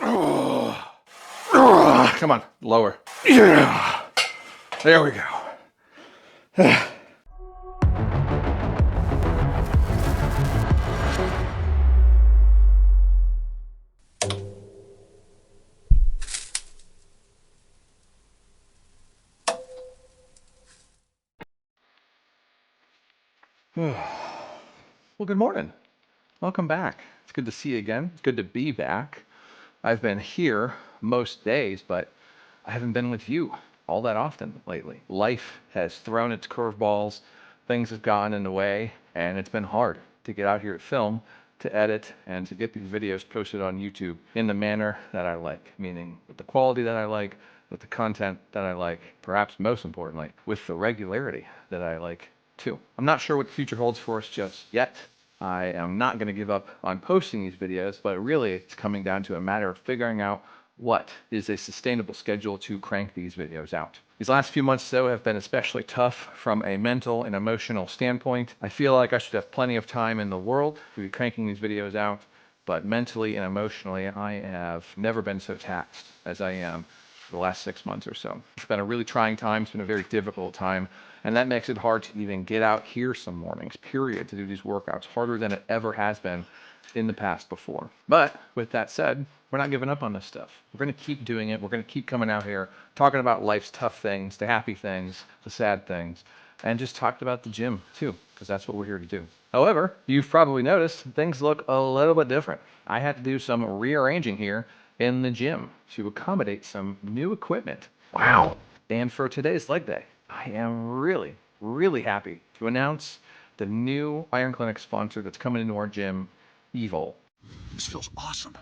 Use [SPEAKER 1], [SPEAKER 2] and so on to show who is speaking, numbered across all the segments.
[SPEAKER 1] Come on, lower. Yeah. There we go. Well, good morning. Welcome back. It's good to see you again. It's good to be back. I've been here most days, but I haven't been with you all that often lately. Life has thrown its curveballs, things have gotten in the way, and it's been hard to get out here to film, to edit, and to get these videos posted on YouTube in the manner that I like, meaning with the quality that I like, with the content that I like, perhaps most importantly, with the regularity that I like too. I'm not sure what the future holds for us just yet. I am not going to give up on posting these videos, but really it's coming down to a matter of figuring out what is a sustainable schedule to crank these videos out. These last few months, though, have been especially tough from a mental and emotional standpoint. I feel like I should have plenty of time in the world to be cranking these videos out, but mentally and emotionally, I have never been so taxed as I am for the last 6 months or so. It's been a really trying time. It's been a very difficult time. And that makes it hard to even get out here some mornings, period, to do these workouts, harder than it ever has been in the past before. But with that said, we're not giving up on this stuff. We're going to keep doing it. We're going to keep coming out here, talking about life's tough things, the happy things, the sad things, and just talked about the gym too, because that's what we're here to do. However, you've probably noticed things look a little bit different. I had to do some rearranging here in the gym to accommodate some new equipment. Wow. And for today's leg day, I am really, really happy to announce the new Iron Clinic sponsor that's coming into our gym, Evolpow.
[SPEAKER 2] This feels awesome.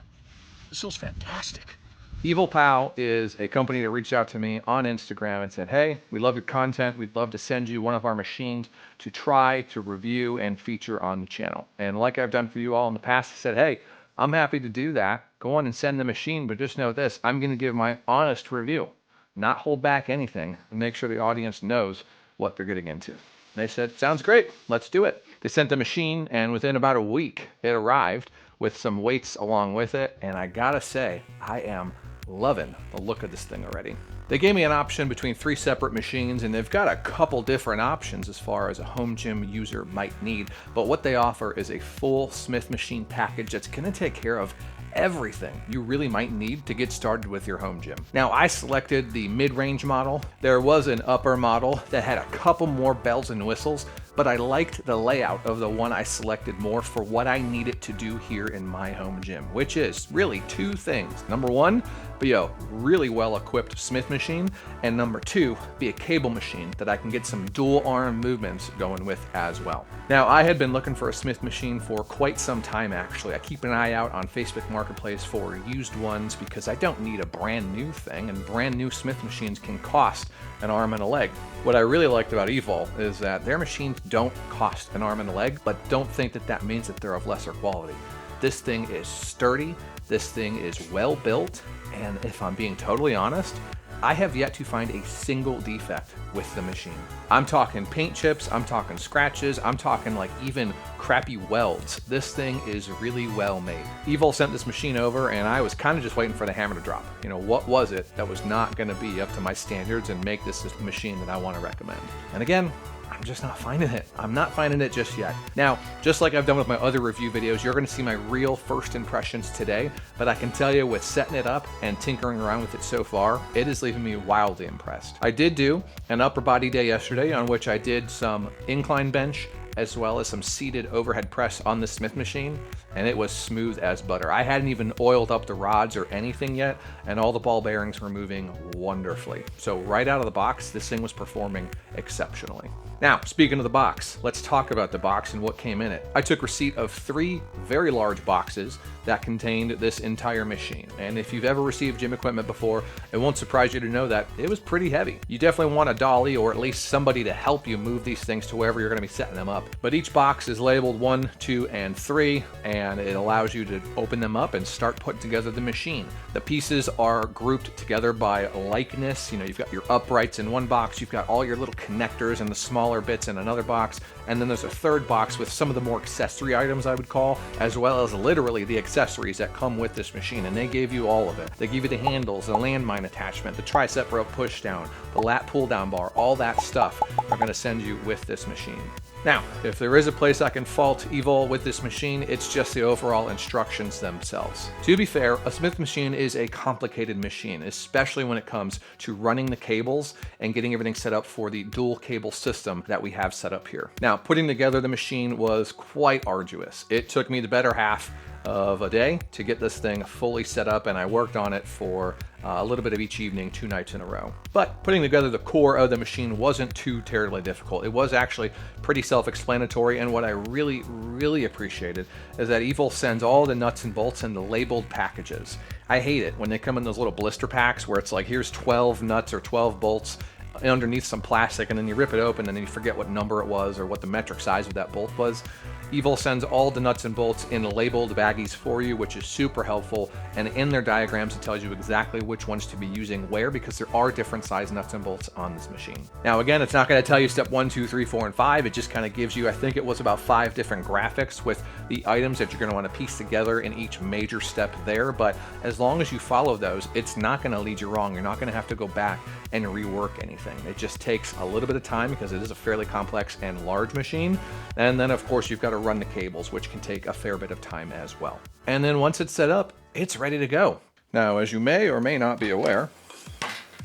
[SPEAKER 2] This feels fantastic.
[SPEAKER 1] Evolpow is a company that reached out to me on Instagram and said, hey, we love your content. We'd love to send you one of our machines to try to review and feature on the channel. And like I've done for you all in the past, I said, hey, I'm happy to do that. Go on and send the machine, but just know this, I'm going to give my honest review, not hold back anything, and make sure the audience knows what they're getting into. They said, sounds great, let's do it. They sent the machine, and within about a week, it arrived with some weights along with it, and I gotta say, I am loving the look of this thing already. They gave me an option between 3 separate machines, and they've got a couple different options as far as a home gym user might need, but what they offer is a full Smith machine package that's gonna take care of everything you really might need to get started with your home gym. Now, I selected the mid-range model. There was an upper model that had a couple more bells and whistles, but I liked the layout of the one I selected more for what I needed to do here in my home gym, which is really 2 things. Number 1, be a really well-equipped Smith machine, and number 2, be a cable machine that I can get some dual arm movements going with as well. Now, I had been looking for a Smith machine for quite some time, actually. I keep an eye out on Facebook Marketplace for used ones because I don't need a brand new thing, and brand new Smith machines can cost an arm and a leg. What I really liked about Evol is that their machines don't cost an arm and a leg, but don't think that that means that they're of lesser quality. This thing is sturdy, this thing is well built, and if I'm being totally honest, I have yet to find a single defect with the machine. I'm talking paint chips, I'm talking scratches, I'm talking like even crappy welds. This thing is really well made. Evol sent this machine over and I was kind of just waiting for the hammer to drop. You know, what was it that was not gonna be up to my standards and make this the machine that I wanna recommend? And again, I'm just not finding it. I'm not finding it just yet. Now, just like I've done with my other review videos, you're gonna see my real first impressions today, but I can tell you with setting it up and tinkering around with it so far, it is leaving me wildly impressed. I did do an upper body day yesterday on which I did some incline bench as well as some seated overhead press on the Smith machine, and it was smooth as butter. I hadn't even oiled up the rods or anything yet, and all the ball bearings were moving wonderfully. So right out of the box, this thing was performing exceptionally. Now, speaking of the box, let's talk about the box and what came in it. I took receipt of 3 very large boxes that contained this entire machine. And if you've ever received gym equipment before, it won't surprise you to know that it was pretty heavy. You definitely want a dolly or at least somebody to help you move these things to wherever you're gonna be setting them up. But each box is labeled 1, 2, and 3, and it allows you to open them up and start putting together the machine. The pieces are grouped together by likeness. You know, you've got your uprights in one box, you've got all your little connectors in the smaller smaller bits in another box, and then there's a third box with some of the more accessory items, I would call, as well as literally the accessories that come with this machine, and they gave you all of it. They give you the handles, the landmine attachment, the tricep rope push down, the lat pull down bar, all that stuff are going to send you with this machine. Now, if there is a place I can fault Evol with this machine, it's just the overall instructions themselves. To be fair, a Smith machine is a complicated machine, especially when it comes to running the cables and getting everything set up for the dual cable system that we have set up here. Now, putting together the machine was quite arduous. It took me the better half of a day to get this thing fully set up, and I worked on it for a little bit of each evening, 2 nights in a row. But putting together the core of the machine wasn't too terribly difficult. It was actually pretty self-explanatory, and what I really appreciated is that Evol sends all the nuts and bolts in the labeled packages. I hate it when they come in those little blister packs where it's like, here's 12 nuts or 12 bolts underneath some plastic, and then you rip it open and then you forget what number it was or what the metric size of that bolt was. Evol sends all the nuts and bolts in labeled baggies for you, which is super helpful, and in their diagrams it tells you exactly which ones to be using where, because there are different size nuts and bolts on this machine. Now again, it's not going to tell you step 1, 2, 3, 4, and 5. It just kind of gives you, I think it was about 5 different graphics with the items that you're going to want to piece together in each major step there, but as long as you follow those, it's not going to lead you wrong. You're not going to have to go back and rework anything. It just takes a little bit of time because it is a fairly complex and large machine, and then of course you've got to run the cables, which can take a fair bit of time as well. And then once it's set up, it's ready to go. Now, as you may or may not be aware,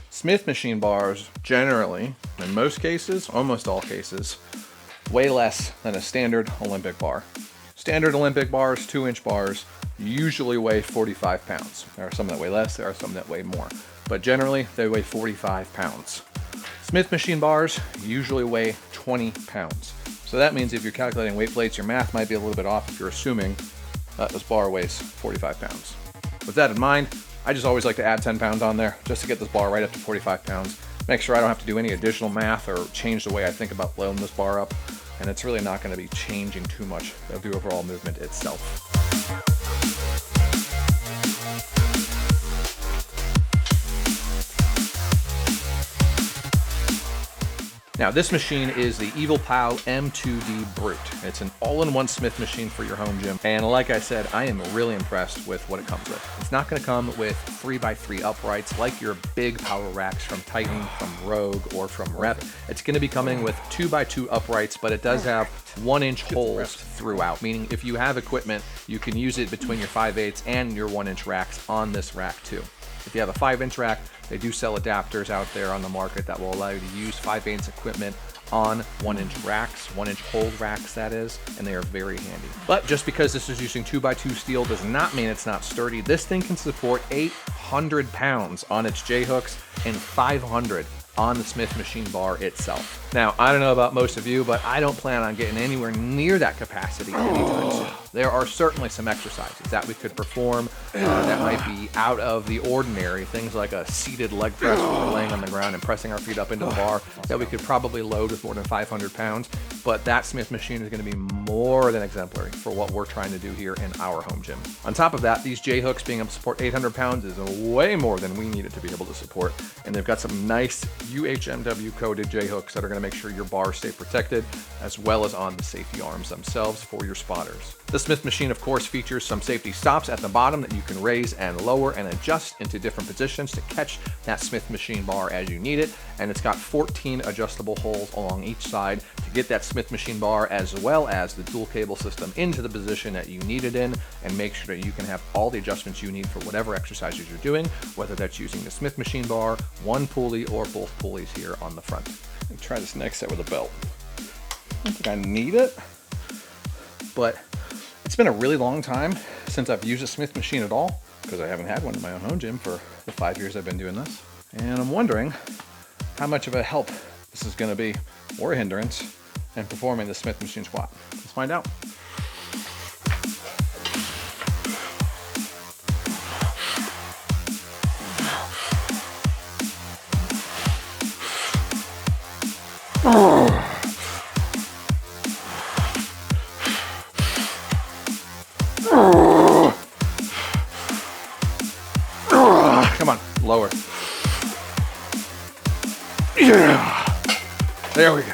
[SPEAKER 1] Smith machine bars generally, in most cases, almost all cases, weigh less than a standard Olympic bar. Standard Olympic bars, 2-inch bars, usually weigh 45 pounds. There are some that weigh less, there are some that weigh more, but generally they weigh 45 pounds. Smith machine bars usually weigh 20 pounds. So that means if you're calculating weight plates, your math might be a little bit off if you're assuming that this bar weighs 45 pounds. With that in mind, I just always like to add 10 pounds on there just to get this bar right up to 45 pounds. Make sure I don't have to do any additional math or change the way I think about loading this bar up. And it's really not going to be changing too much of the overall movement itself. Now, this machine is the Evolpow M2D Brute. It's an all-in-one Smith machine for your home gym. And like I said, I am really impressed with what it comes with. It's not going to come with 3x3 uprights like your big power racks from Titan, from Rogue, or from Rep. It's going to be coming with 2x2 uprights, but it does have 1-inch holes throughout, meaning if you have equipment, you can use it between your 5/8 and your 1-inch racks on this rack too. If you have a 5-inch rack, they do sell adapters out there on the market that will allow you to use 5/8 equipment on 1-inch racks, 1-inch hold racks that is, and they are very handy. But just because this is using 2x2 steel does not mean it's not sturdy. This thing can support 800 pounds on its J-hooks and 500 on the Smith machine bar itself. Now, I don't know about most of you, but I don't plan on getting anywhere near that capacity anytime soon. There are certainly some exercises that we could perform that might be out of the ordinary, things like a seated leg press where we're laying on the ground and pressing our feet up into the bar that we could probably load with more than 500 pounds, but that Smith machine is going to be more than exemplary for what we're trying to do here in our home gym. On top of that, these J-hooks being able to support 800 pounds is way more than we needed to be able to support, and they've got some nice UHMW coated J-hooks that are going to make sure your bars stay protected, as well as on the safety arms themselves for your spotters. The Smith machine, of course, features some safety stops at the bottom that you can raise and lower and adjust into different positions to catch that Smith machine bar as you need it, and it's got 14 adjustable holes along each side to get that Smith machine bar as well as the dual cable system into the position that you need it in, and make sure that you can have all the adjustments you need for whatever exercises you're doing, whether that's using the Smith machine bar, one pulley, or both pulleys here on the front. Let me try this next set with a belt. I don't think I need it, but it's been a really long time since I've used a Smith machine at all, because I haven't had one in my own home gym for the 5 years I've been doing this. And I'm wondering how much of a help this is going to be, or a hindrance, in performing the Smith machine squat. Let's find out. Come on, lower. Yeah. There we go.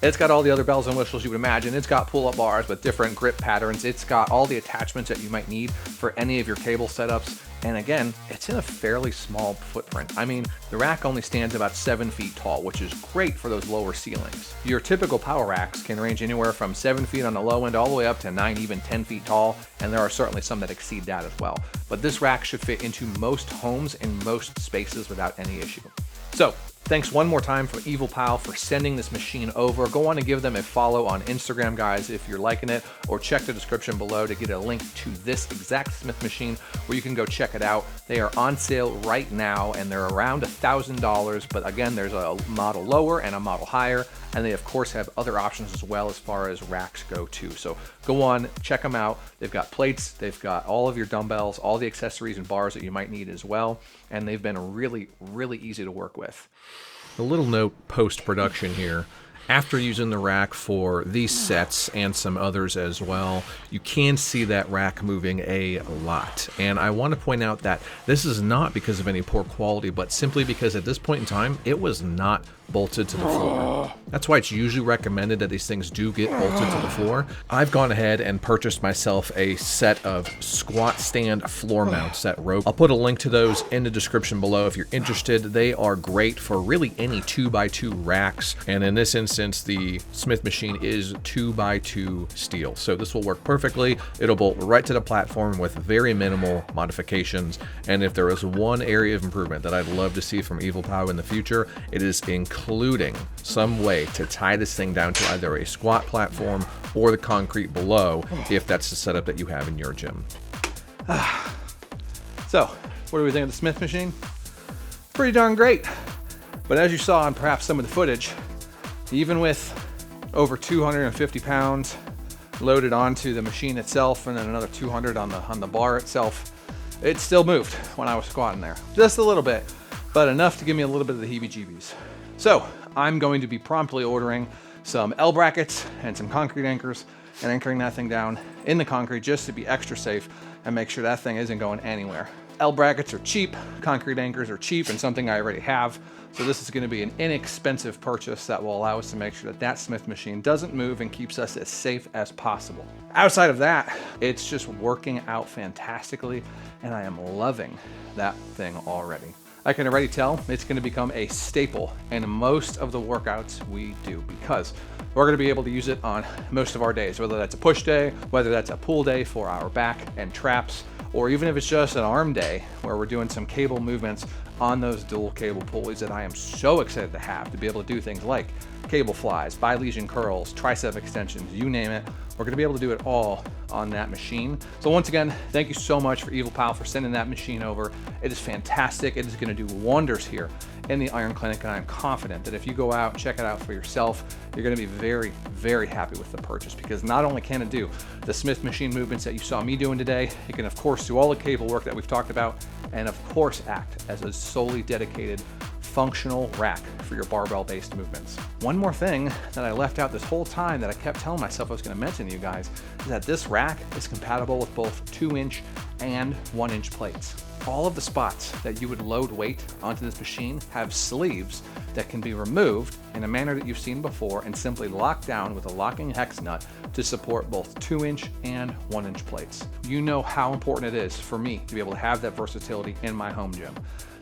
[SPEAKER 1] It's got all the other bells and whistles you would imagine. It's got pull-up bars with different grip patterns. It's got all the attachments that you might need for any of your cable setups. And again, it's in a fairly small footprint. I mean, the rack only stands about 7 feet tall, which is great for those lower ceilings. Your typical power racks can range anywhere from 7 feet on the low end all the way up to 9, even 10 feet tall, and there are certainly some that exceed that as well. But this rack should fit into most homes in most spaces without any issue. So, thanks one more time for Evolpow for sending this machine over. Go on and give them a follow on Instagram, guys, if you're liking it, or check the description below to get a link to this exact Smith machine where you can go check it out. They are on sale right now and they're around $1,000, but again, there's a model lower and a model higher, and they of course have other options as well as far as racks go too. So go on, check them out. They've got plates, they've got all of your dumbbells, all the accessories and bars that you might need as well, and they've been really, really easy to work with. A little note post-production here. After using the rack for these sets and some others as well, you can see that rack moving a lot. And I want to point out that this is not because of any poor quality, but simply because at this point in time, it was not bolted to the floor. That's why it's usually recommended that these things do get bolted to the floor. I've gone ahead and purchased myself a set of squat stand floor mounts that rope. I'll put a link to those in the description below if you're interested. They are great for really any 2x2 racks. And in this instance, the Smith machine is 2x2 steel. So this will work perfectly. It'll bolt right to the platform with very minimal modifications. And if there is one area of improvement that I'd love to see from Evolpow in the future, it is including some way to tie this thing down to either a squat platform or the concrete below, if that's the setup that you have in your gym. So, what do we think of the Smith machine? Pretty darn great. But as you saw in perhaps some of the footage, even with over 250 pounds loaded onto the machine itself and then another 200 on the bar itself, it still moved when I was squatting there. Just a little bit, but enough to give me a little bit of the heebie-jeebies. So I'm going to be promptly ordering some L brackets and some concrete anchors and anchoring that thing down in the concrete just to be extra safe and make sure that thing isn't going anywhere. L brackets are cheap, concrete anchors are cheap and something I already have. So this is going to be an inexpensive purchase that will allow us to make sure that that Smith machine doesn't move and keeps us as safe as possible. Outside of that, it's just working out fantastically and I am loving that thing already. I can already tell it's going to become a staple in most of the workouts we do because we're going to be able to use it on most of our days, whether that's a push day, whether that's a pull day for our back and traps, or even if it's just an arm day where we're doing some cable movements on those dual cable pulleys that I am so excited to have to be able to do things like cable flies, bi-lesion curls, tricep extensions, you name it. We're going to be able to do it all on that machine. So once again, thank you so much for Evolpow for sending that machine over. It is fantastic. It is going to do wonders here in the Iron Clinic, and I'm confident that if you go out, check it out for yourself, you're going to be very, very happy with the purchase because not only can it do the Smith machine movements that you saw me doing today, it can of course do all the cable work that we've talked about, and of course act as a solely dedicated functional rack for your barbell-based movements. One more thing that I left out this whole time that I kept telling myself I was going to mention to you guys is that this rack is compatible with both 2-inch and 1-inch plates. All of the spots that you would load weight onto this machine have sleeves that can be removed in a manner that you've seen before and simply locked down with a locking hex nut to support both 2-inch and 1-inch plates. You know how important it is for me to be able to have that versatility in my home gym.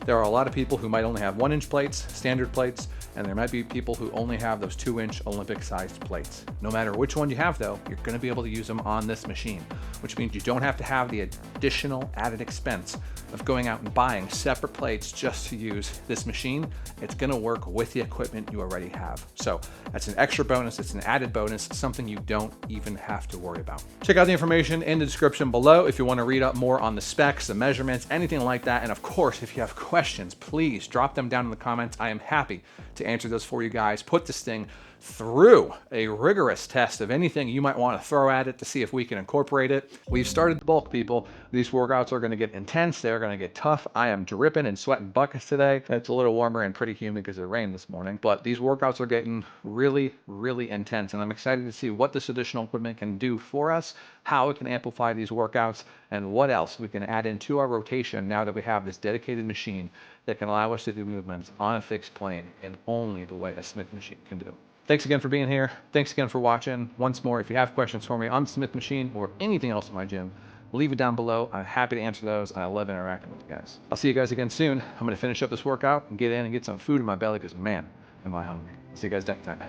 [SPEAKER 1] There are a lot of people who might only have 1-inch plates, standard plates, and there might be people who only have those 2-inch Olympic-sized plates. No matter which one you have though, you're going to be able to use them on this machine, which means you don't have to have the additional added expense of going out and buying separate plates just to use this machine. It's going to work with the equipment you already have. So that's an extra bonus, it's an added bonus, something you don't even have to worry about. Check out the information in the description below if you want to read up more on the specs, the measurements, anything like that. And of course, if you have questions, please drop them down in the comments. I am happy to answer those for you guys. Put this thing through a rigorous test of anything you might want to throw at it to see if we can incorporate it. We've started the bulk, people. These workouts are going to get intense. They're going to get tough. I am dripping and sweating buckets today. It's a little warmer and pretty humid because it rained this morning, but these workouts are getting really, really intense, and I'm excited to see what this additional equipment can do for us, how it can amplify these workouts, and what else we can add into our rotation now that we have this dedicated machine that can allow us to do movements on a fixed plane in only the way a Smith machine can do. Thanks again for being here. Thanks again for watching. Once more, if you have questions for me on the Smith machine or anything else in my gym, leave it down below. I'm happy to answer those, and I love interacting with you guys. I'll see you guys again soon. I'm going to finish up this workout and get in and get some food in my belly because, man, am I hungry. See you guys next time.